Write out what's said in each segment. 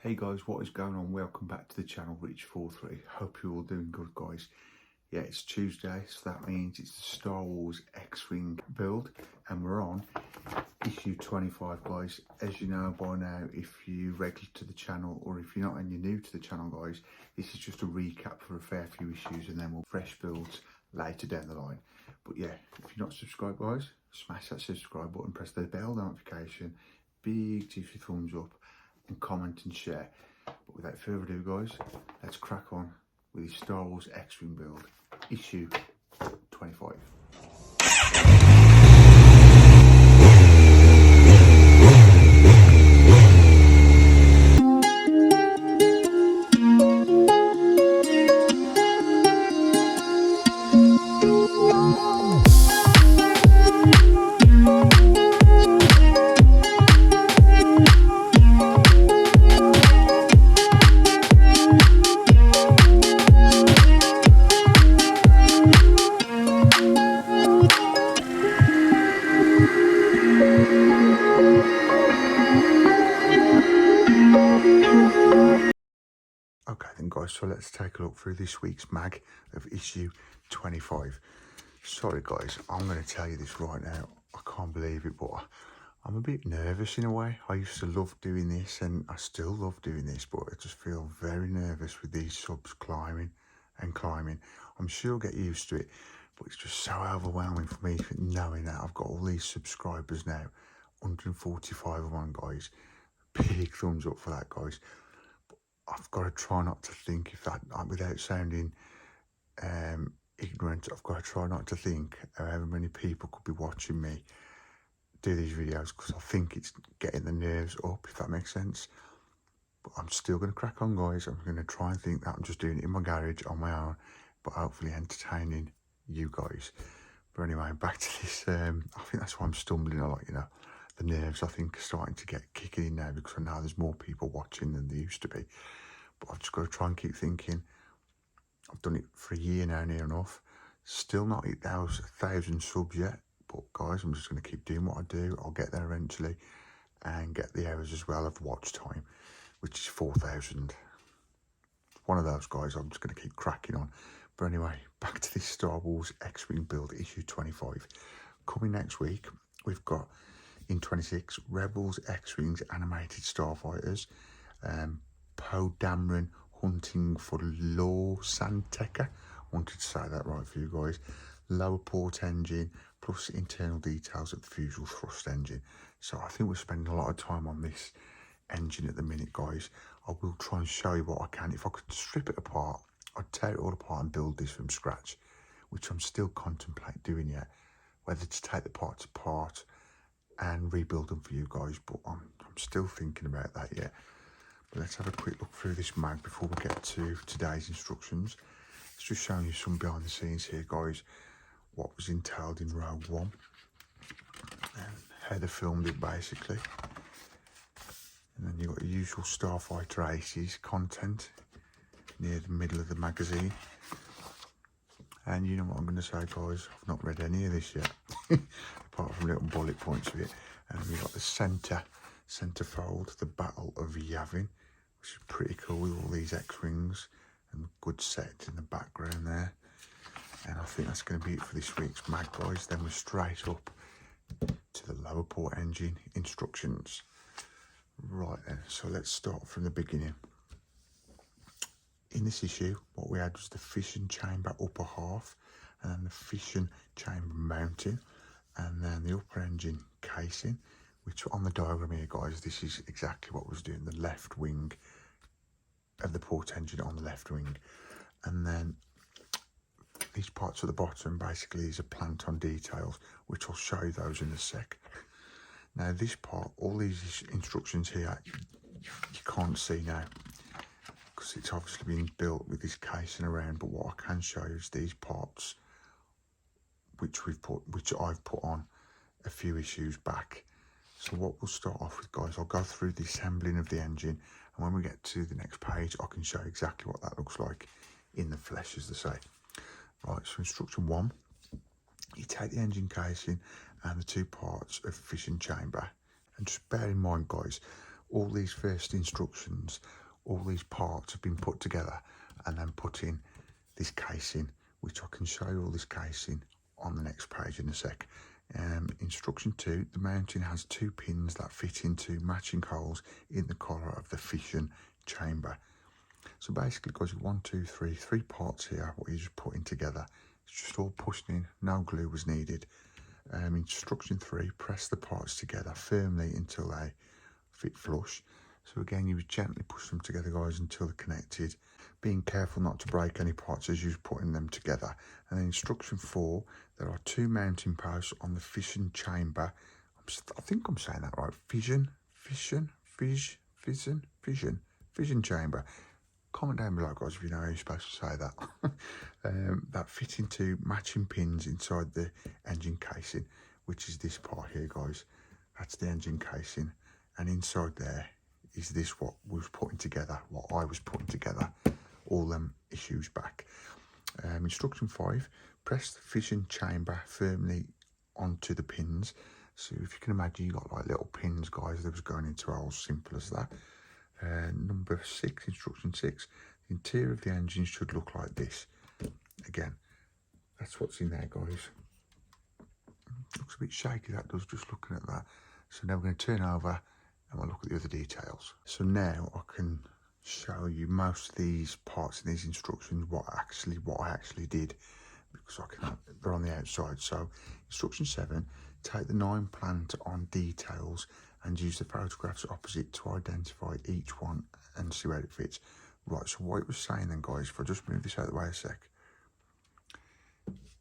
Hey guys, what is going on? Welcome back to the channel, Rich43. Hope you're all doing good, guys. Yeah, it's Tuesday, so that means it's the Star Wars X-Wing build, and we're on issue 25, guys. As you know by now, if you're regular to the channel, or if you're not and you're new to the channel, guys, this is just a recap for a fair few issues, and then we'll fresh builds later down the line. But yeah, if you're not subscribed, guys, smash that subscribe button, press the bell notification, big juicy thumbs up, and comment and share. But without further ado, guys, let's crack on with the Star Wars X-Wing build, issue 25. Okay then, guys, so let's take a look through this week's mag of issue 25. Sorry guys, I'm going to tell you this right now, I can't believe it, but I'm a bit nervous in a way. I used to love doing this and I still love doing this, but I just feel very nervous with these subs climbing and climbing. I'm sure I'll get used to it, but it's just so overwhelming for me knowing that I've got all these subscribers now. 145 of one, guys. Big thumbs up for that, guys. I've got to try not to think, if that, without sounding ignorant, I've got to try not to think however many people could be watching me do these videos, because I think it's getting the nerves up, if that makes sense. But I'm still going to crack on, guys. I'm going to try and think that I'm just doing it in my garage on my own, but hopefully entertaining you guys. But anyway, back to this. I think that's why I'm stumbling a lot, you know. The nerves, I think, are starting to get kicking in now, because I know there's more people watching than there used to be. But I've just got to try and keep thinking. I've done it for a year now, near enough. Still not hit those 1,000 subs yet. But guys, I'm just going to keep doing what I do. I'll get there eventually, and get the hours as well of watch time, which is 4,000. One of those, guys. I'm just going to keep cracking on. But anyway, back to this Star Wars X-Wing build, issue 25. Coming next week, we've got in 26 Rebels X-Wings animated starfighters, Poe Dameron hunting for Law Santeca. I wanted to say that right for you guys. Lower port engine plus internal details of the fuel thrust engine. So I think we're spending a lot of time on this engine at the minute, guys. I will try and show you what I can. If I could strip it apart, I'd tear it all apart and build this from scratch, which I'm still contemplating doing yet, whether to take the parts apart and rebuild them for you guys, but I'm still thinking about that yet. But let's have a quick look through this mag before we get to today's instructions. It's just showing you some behind the scenes here, guys, what was entailed in Rogue One and how they filmed it, basically. And then you've got the usual Starfighter Aces content near the middle of the magazine. And you know what I'm going to say, guys, I've not read any of this yet, apart from little bullet points of it. And we've got the centerfold, the Battle of Yavin, which is pretty cool with all these X-Wings and good set in the background there. And I think that's going to be it for this week's mag, guys. Then we're straight up to the lower port engine instructions. Right then, so let's start from the beginning. In this issue, what we had was the fission chamber upper half, and then the fission chamber mounting, and then the upper engine casing, which on the diagram here, guys, this is exactly what was doing, the left wing of the port engine on the left wing. And then these parts at the bottom, basically, these are plant on details, which I'll show you those in a sec. Now this part, all these instructions here, you can't see now, because it's obviously been built with this casing around, but what I can show you is these parts which I've put on a few issues back. So what we'll start off with, guys, I'll go through the assembling of the engine, and when we get to the next page I can show you exactly what that looks like in the flesh, as they say. Right, so instruction 1, you take the engine casing and the two parts of fission chamber, and just bear in mind, guys, all these first instructions, all these parts have been put together and then put in this casing, which I can show you all this casing on the next page in a sec. Instruction 2, the mounting has 2 pins that fit into matching holes in the collar of the fission chamber. So basically, guys, 1, 2, 3, 3 parts here, what you're just putting together. It's just all pushed in, no glue was needed. Instruction 3, press the parts together firmly until they fit flush. So again, you would gently push them together, guys, until they're connected, being careful not to break any parts as you're putting them together. And then instruction 4, there are 2 mounting posts on the fission chamber. I think I'm saying that right. Fission chamber. Comment down below, guys, if you know how you're supposed to say that. That fit into matching pins inside the engine casing, which is this part here, guys. That's the engine casing, and inside there is this what we was putting together, what I was putting together, all them issues back. Instruction 5, press the fission chamber firmly onto the pins. So if you can imagine, you got like little pins, guys, that was going into holes, simple as that. Number 6, instruction 6, the interior of the engine should look like this. Again, that's what's in there, guys. Looks a bit shaky, that does, just looking at that. So now we're going to turn over and we'll look at the other details. So now I can show you most of these parts in these instructions, what I actually did, because they're on the outside. So instruction 7, take the 9 plant on details and use the photographs opposite to identify each one and see where it fits. Right, so what it was saying then, guys, if I just move this out of the way a sec,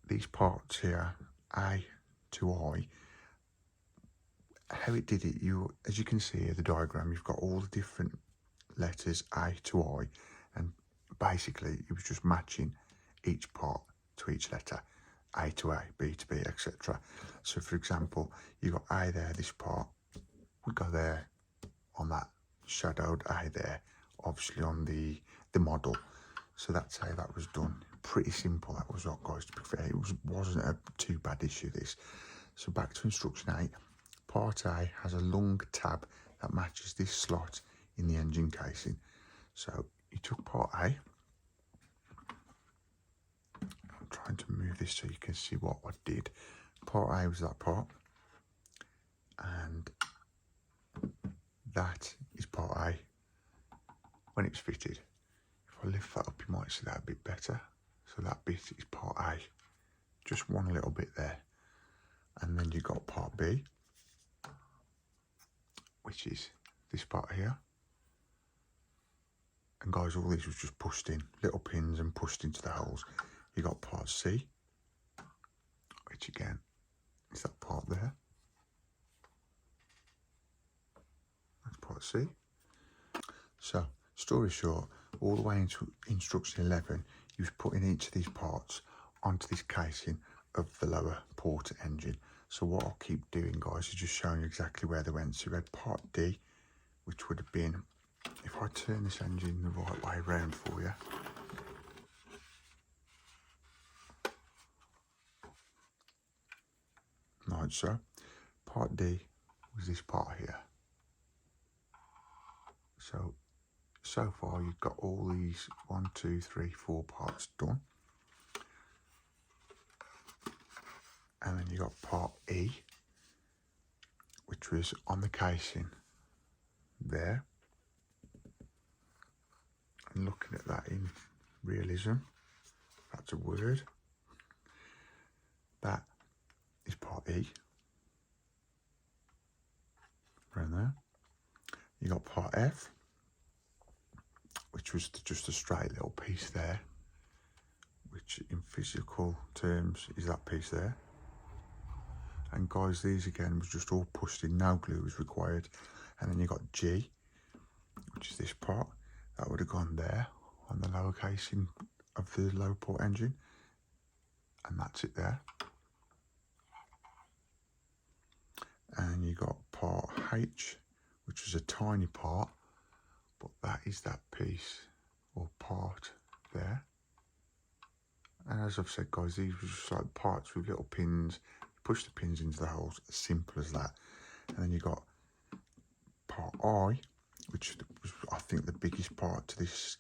these parts here, A to I, how it did it, as you can see here, the diagram, you've got all the different letters A to I, and basically it was just matching each part to each letter, A to A, B to B, etc. So for example, you got A there, this part would go there on that shadowed A there, obviously on the model. So that's how that was done. Pretty simple, that was what, guys, to be fair. It wasn't a too bad issue, this. So back to instruction 8, part A has a long tab that matches this slot in the engine casing. So you took part A, I'm trying to move this so you can see what I did. Part A was that part, and that is part A when it's fitted. If I lift that up, you might see that a bit better. So that bit is part A, just one little bit there. And then you got part B, which is this part here. And guys, all these was just pushed in, little pins and pushed into the holes. You got part C, which again is that part there. That's part C. So, story short, all the way into instruction 11, you was putting each of these parts onto this casing of the lower port engine. So what I'll keep doing, guys, is just showing you exactly where they went. So you had part D, which would have been, if I turn this engine the right way around for you, like so. Part D was this part here. So far you've got all these 1, 2, 3, 4 parts done. And then you got part E, which was on the casing there. And looking at that in realism, that's a word. That is part E. Around there. You got part F, which was just a straight little piece there, which in physical terms is that piece there. And guys, these again was just all pushed in, no glue was required. And then you got G, which is this part, that would have gone there on the lower casing of the lower port engine. And that's it there. And you got part H, which was a tiny part, but that is that piece or part there. And as I've said, guys, these were just like parts with little pins. Push the pins into the holes, as simple as that. And then you got part I, which was, I think, the biggest part to this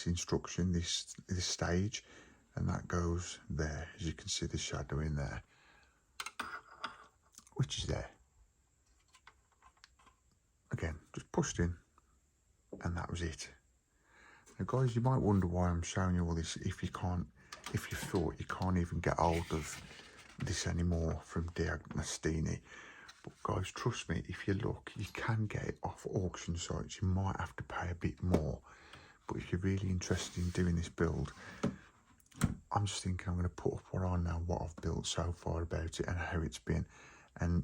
instruction, this stage, and that goes there. As you can see, the shadow in there, which is there. Again, just pushed in, and that was it. Now guys, you might wonder why I'm showing you all this if you thought you can't even get hold of this anymore from Deagnostini. But guys, trust me, if you look, you can get it off auction sites. You might have to pay a bit more, but if you're really interested in doing this build, I'm just thinking I'm going to put up what I know, what I've built so far about it and how it's been, and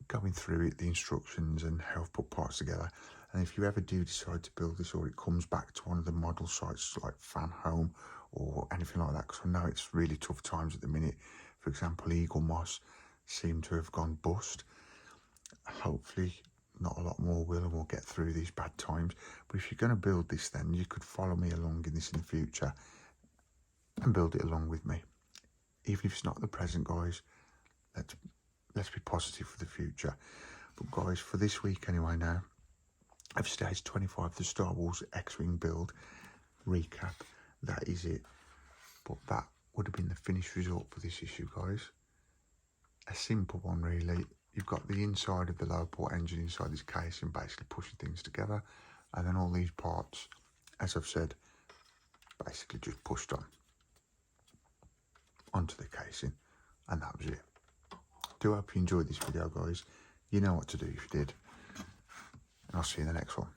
going through it, the instructions and how I've put parts together. And if you ever do decide to build this, or it comes back to one of the model sites like Fan Home or anything like that, because I know it's really tough times at the minute. For example, Eagle Moss seem to have gone bust. Hopefully not a lot more will, and we'll get through these bad times. But if you're going to build this, then you could follow me along in this in the future and build it along with me. Even if it's not the present, guys, let's be positive for the future. But guys, for this week anyway, now I've stage 25, the Star Wars X-Wing build recap. That is it. But that would have been the finished result for this issue, guys. A simple one, really. You've got the inside of the lower port engine inside this casing, basically pushing things together, and then all these parts, as I've said, basically just pushed onto the casing, and that was it. Do hope you enjoyed this video, guys. You know what to do if you did, and I'll see you in the next one.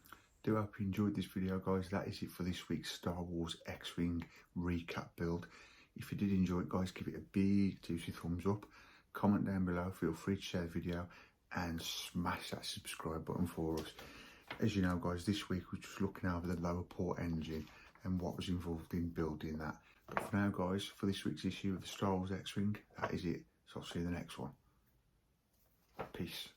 Do hope you enjoyed this video, guys. That is it for this week's Star Wars X-Wing recap build. If you did enjoy it, guys, give it a big juicy thumbs up. Comment down below, feel free to share the video, and smash that subscribe button for us. As you know, guys, this week we're just looking over the lower port engine and what was involved in building that. But for now, guys, for this week's issue of the Star Wars X-Wing, that is it. So I'll see you in the next one. Peace.